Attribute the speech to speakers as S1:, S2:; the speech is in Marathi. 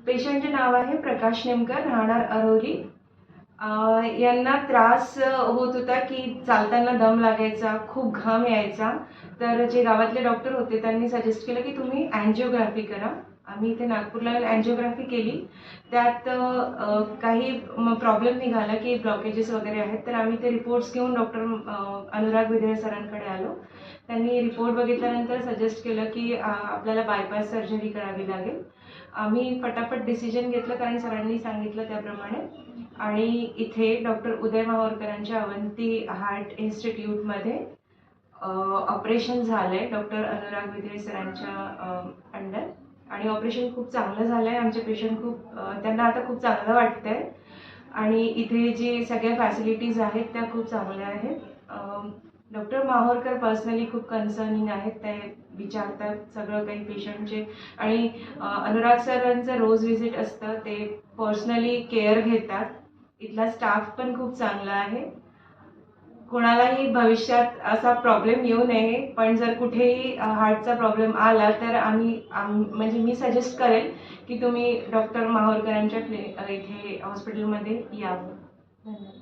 S1: पेशंटचे नाव आहे प्रकाश नेमकर, राहणार अरोली. यांना त्रास होत होता की चालताना दम लागायचा, खूप घाम यायचा. तर जे गावातले डॉक्टर होते त्यांनी सजेस्ट केलं की तुम्ही अँजिओग्राफी करा. आम्ही इथे नागपूरला अँजिओग्राफी केली. त्यात काही प्रॉब्लेम निघाला की ब्लॉकेजेस वगैरे आहेत. तर आम्ही ते रिपोर्ट्स घेऊन डॉक्टर अनुराग विद्रे सरांकडे आलो. त्यांनी रिपोर्ट बघितल्यानंतर सजेस्ट केलं की आपल्याला बायपास सर्जरी करावी लागेल. आम्ही फटाफट डिसिजन घेतलं कारण सरांनी सांगितलं त्याप्रमाणे. आणि इथे डॉक्टर उदय माहूरकरांच्या अवंती हार्ट इन्स्टिट्यूटमध्ये ऑपरेशन झालंय डॉक्टर अनुराग विद्रे सरांच्या अंडर. आणि ऑपरेशन खूप चांगलं झालंय. आमचे पेशंट त्यांना आता खूप चांगलं वाटतंय. आणि इथे जे सगळ्या फॅसिलिटीज आहेत त्या खूप चांगल्या आहेत. डॉक्टर माहूरकर पर्सनली खूप कन्सर्निंग आहेत. ते विचारतात सगळं काही पेशंटचे. आणि अनुराग सरांचं रोज व्हिजिट असतं. ते पर्सनली केअर घेतात. इथला स्टाफ पण खूप चांगला आहे. कोणालाही भविष्यात असा प्रॉब्लेम येऊ नये, पण जर कुठेही हार्टचा प्रॉब्लेम आला तर म्हणजे मी सजेस्ट करेल की तुम्ही डॉक्टर माहूरकरांच्या इथे हॉस्पिटलमध्ये यावं. धन्यवाद.